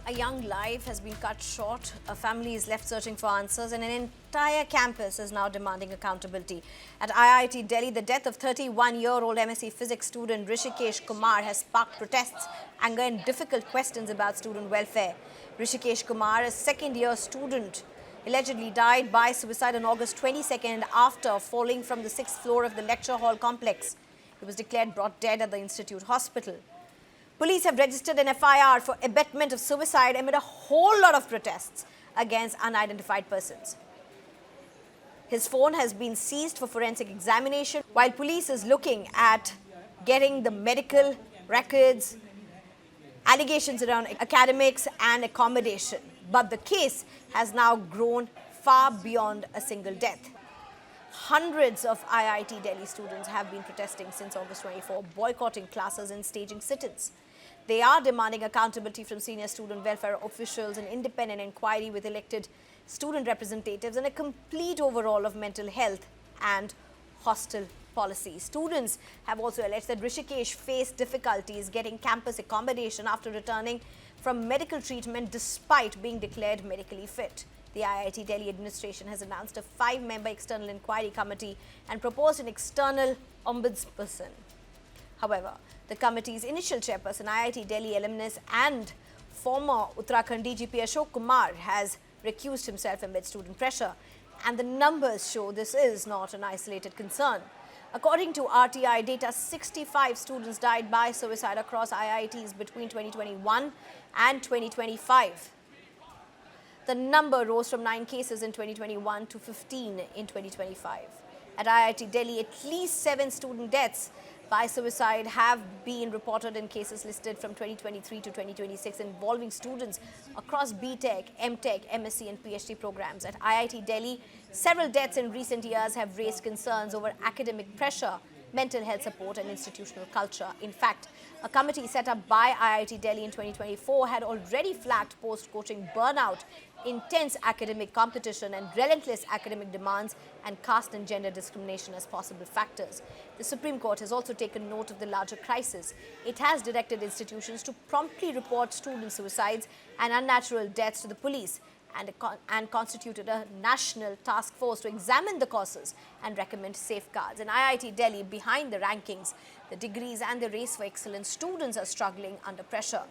A young life has been cut short, a family is left searching for answers, and an entire campus is now demanding accountability. At IIT Delhi, the death of 31-year-old MSc Physics student Rishikesh Kumar has sparked protests, anger, and difficult questions about student welfare. Rishikesh Kumar, a second-year student, allegedly died by suicide on August 22nd after falling from the 6th floor of the lecture hall complex. He was declared brought dead at the institute hospital. Police have registered an FIR for abetment of suicide amid a whole lot of protests against unidentified persons. His phone has been seized for forensic examination, while police is looking at getting the medical records, allegations around academics and accommodation. But the case has now grown far beyond a single death. Hundreds of IIT Delhi students have been protesting since August 24, boycotting classes and staging sit-ins. They are demanding accountability from senior student welfare officials, an independent inquiry with elected student representatives, and a complete overhaul of mental health and hostel policy. Students have also alleged that Rishikesh faced difficulties getting campus accommodation after returning from medical treatment despite being declared medically fit. The IIT Delhi administration has announced a 5-member external inquiry committee and proposed an external ombudsperson. However, the committee's initial chairperson, IIT Delhi alumnus and former Uttarakhand DGP Ashok Kumar, has recused himself amid student pressure. And the numbers show this is not an isolated concern. According to RTI data, 65 students died by suicide across IITs between 2021 and 2025. The number rose from 9 cases in 2021 to 15 in 2025. At IIT Delhi, at least 7 student deaths by suicide have been reported in cases listed from 2023 to 2026 involving students across BTech, MTech, MSc and PhD programs. At IIT Delhi, several deaths in recent years have raised concerns over academic pressure, mental health support and institutional culture. In fact, a committee set up by IIT Delhi in 2024 had already flagged post-coaching burnout, intense academic competition and relentless academic demands and caste and gender discrimination as possible factors. The Supreme Court has also taken note of the larger crisis. It has directed institutions to promptly report student suicides and unnatural deaths to the police and constituted a national task force to examine the causes and recommend safeguards. In IIT Delhi, behind the rankings, the degrees and the race for excellence, students are struggling under pressure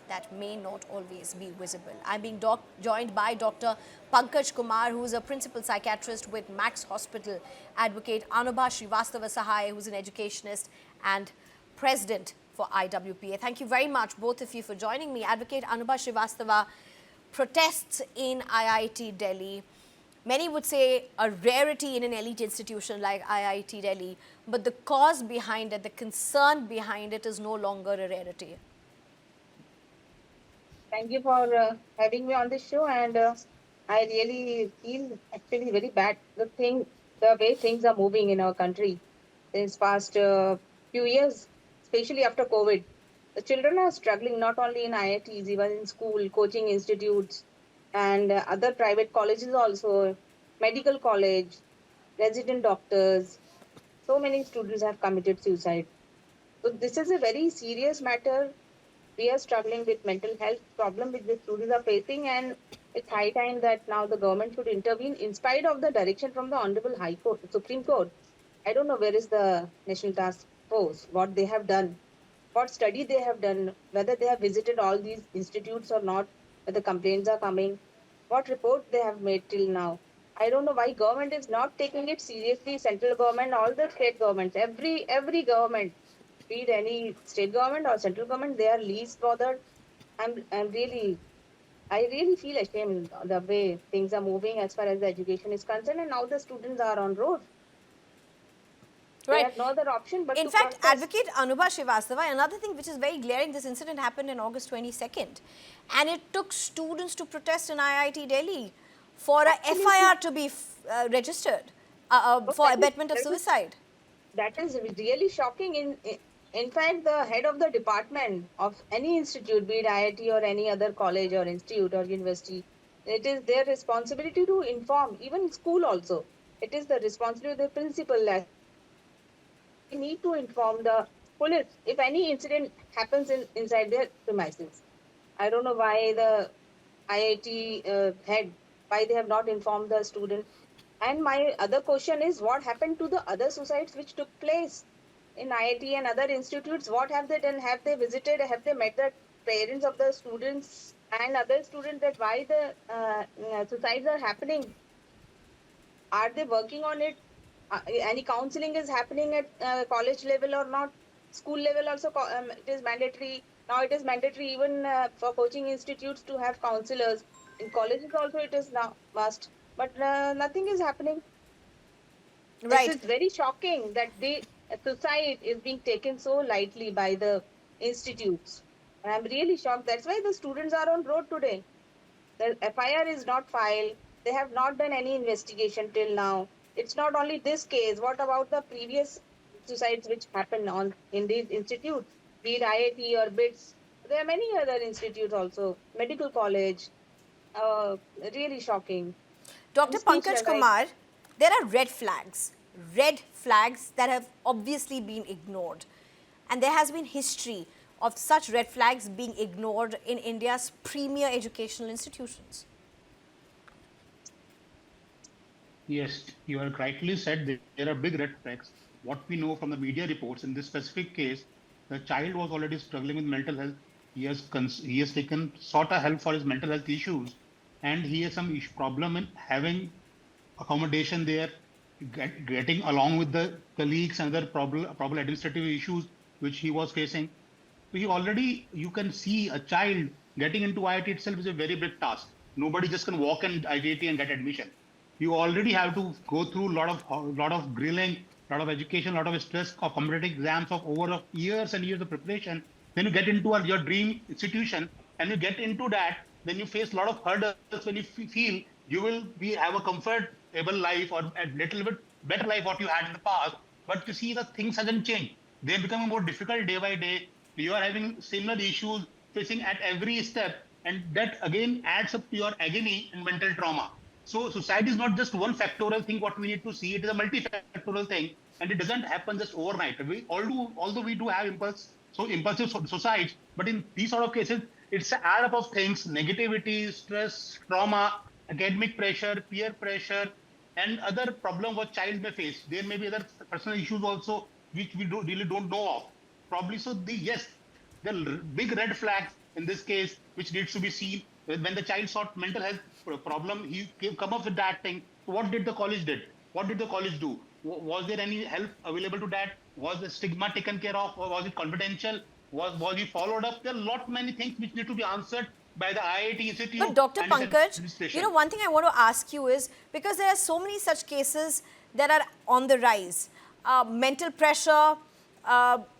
that may not always be visible. I'm being joined by Dr. Pankaj Kumar, who is a principal psychiatrist with Max Hospital, Advocate Anubha Srivastava Sahai, who's an educationist and president for IWPA. Thank you very much, both of you, for joining me. Advocate Anubha Srivastava, protests in IIT Delhi, many would say a rarity in an elite institution like IIT Delhi, but the cause behind it, the concern behind it is no longer a rarity. Thank you for having me on this show, and I really feel actually very bad the way things are moving in our country since past few years, especially after COVID. The children are struggling not only in IITs, even in school, coaching institutes, and other private colleges also, medical college, resident doctors. So many students have committed suicide. So this is a very serious matter. We are struggling with mental health problem which the students are facing, and it's high time that now the government should intervene in spite of the direction from the Honorable High Court, Supreme Court. I don't know where is the National Task Force, what they have done, what study they have done, whether they have visited all these institutes or not, whether complaints are coming, what report they have made till now. I don't know why government is not taking it seriously. Central government, all the state governments, every government, be it any state government or central government, they are least bothered. I really feel ashamed of the way things are moving as far as the education is concerned, and now the students are on road. Right. They have no other option but in fact, Advocate Anubha Srivastava, another thing which is very glaring, this incident happened on August 22nd, and it took students to protest in IIT Delhi for a FIR to be registered for abetment of suicide. That is really shocking. In fact, the head of the department of any institute, be it IIT or any other college or institute or university, it is their responsibility to inform, even school also. It is the responsibility of the principal. They need to inform the police if any incident happens inside their premises. I don't know why the IIT head, why they have not informed the student. And my other question is, what happened to the other suicides which took place in IIT and other institutes? What have they done? Have they visited? Have they met the parents of the students and other students, that why the suicides are happening? Are they working on it? Any counseling is happening at college level or not? School level also, it is mandatory. Now it is mandatory even for coaching institutes to have counselors. In colleges also it is now must. But nothing is happening. This Right. is very shocking that the suicide is being taken so lightly by the institutes. And I'm really shocked. That's why the students are on road today. The FIR is not filed. They have not done any investigation till now. It's not only this case. What about the previous suicides which happened on in these institutes, be it IIT or BITS? There are many other institutes also, medical college. Really shocking. I'm Dr. speechless. Pankaj Kumar, there are red flags that have obviously been ignored. And there has been history of such red flags being ignored in India's premier educational institutions. Yes, you are rightly said there are big red flags. What we know from the media reports in this specific case, the child was already struggling with mental health. He has taken sought a help for his mental health issues, and he has some problem in having accommodation there, getting along with the colleagues and other problem administrative issues which he was facing. So you already you can see a child getting into IIT itself is a very big task. Nobody just can walk in IIT and get admission. You already have to go through lot of grilling, lot of education, lot of stress of competitive exams of over years and years of preparation. Then you get into your dream institution, and you get into that. Then you face a lot of hurdles when you feel you will be have a comfortable life or a little bit better life what you had in the past. But you see the things hasn't changed. They're becoming more difficult day by day. You are having similar issues facing at every step, and that again adds up to your agony and mental trauma. So suicide is not just one factorial thing what we need to see. It is a multifactorial thing, and it doesn't happen just overnight. Although we do have impulsive suicides, but in these sort of cases, it's an add up of things: negativity, stress, trauma, academic pressure, peer pressure, and other problem what child may face. There may be other personal issues also which we really don't know of. Probably so. Yes, the big red flags in this case which needs to be seen when the child sought mental health problem. He come up with that thing. What did the college did? What did the college do? Was there any help available to that? Was the stigma taken care of, or was it confidential? Was he followed up? There are lot many things which need to be answered by the IIT But Institute Dr. and its Pankaj, administration. one thing I want to ask you is, because there are so many such cases that are on the rise, mental pressure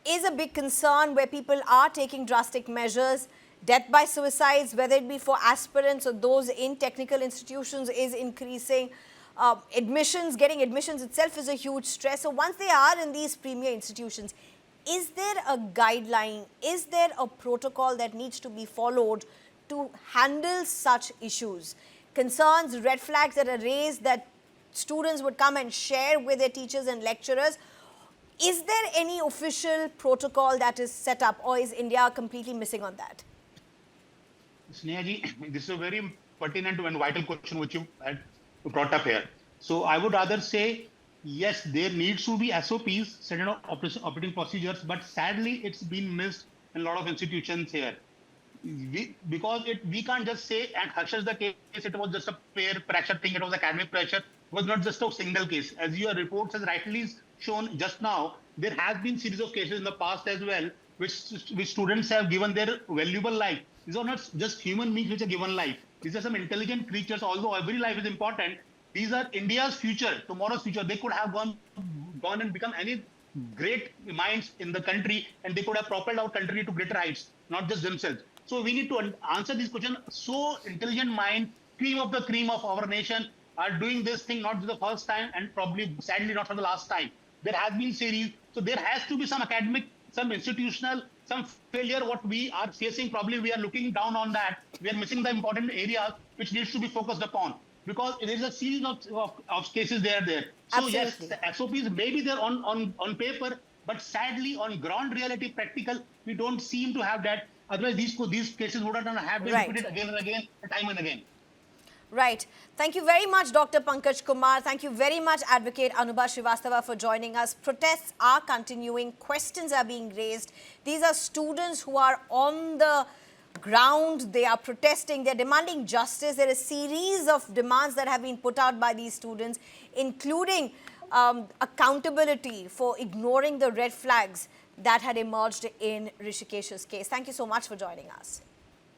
is a big concern where people are taking drastic measures. Death by suicides, whether it be for aspirants or those in technical institutions, is increasing. Getting admissions itself is a huge stress. So once they are in these premier institutions, is there a guideline? Is there a protocol that needs to be followed to handle such issues? Concerns, red flags that are raised that students would come and share with their teachers and lecturers. Is there any official protocol that is set up, or is India completely missing on that? Snehaji, this is a very pertinent and vital question which you had brought up here. So I would rather say, yes, there needs to be SOPs, set operating procedures, but sadly it's been missed in a lot of institutions here. Because we can't just say, and Harsh's the case, it was just a peer pressure thing, it was academic pressure, it was not just a single case. As your reports has rightly shown just now, there has been series of cases in the past as well, which students have given their valuable life. These are not just human beings which are given life. These are some intelligent creatures, although every life is important. These are India's future, tomorrow's future. They could have gone and become any great minds in the country, and they could have propelled our country to greater heights, not just themselves. So we need to answer this question. So intelligent mind, cream of our nation, are doing this thing not for the first time, and probably sadly not for the last time. There has been series, so there has to be some academic, some institutional, some failure. What we are facing, probably we are looking down on that. We are missing the important areas which needs to be focused upon, because there is a series of cases there. So yes, Absolutely. the SOPs may be there on paper, but sadly on ground reality practical, we don't seem to have that. Otherwise, these cases would have been Right. repeated again and again, time and again. Right. Thank you very much, Dr. Pankaj Kumar. Thank you very much, Advocate Anubha Srivastava, for joining us. Protests are continuing. Questions are being raised. These are students who are on the ground. They are protesting. They're demanding justice. There is a series of demands that have been put out by these students, including accountability for ignoring the red flags that had emerged in Rishikesh's case. Thank you so much for joining us.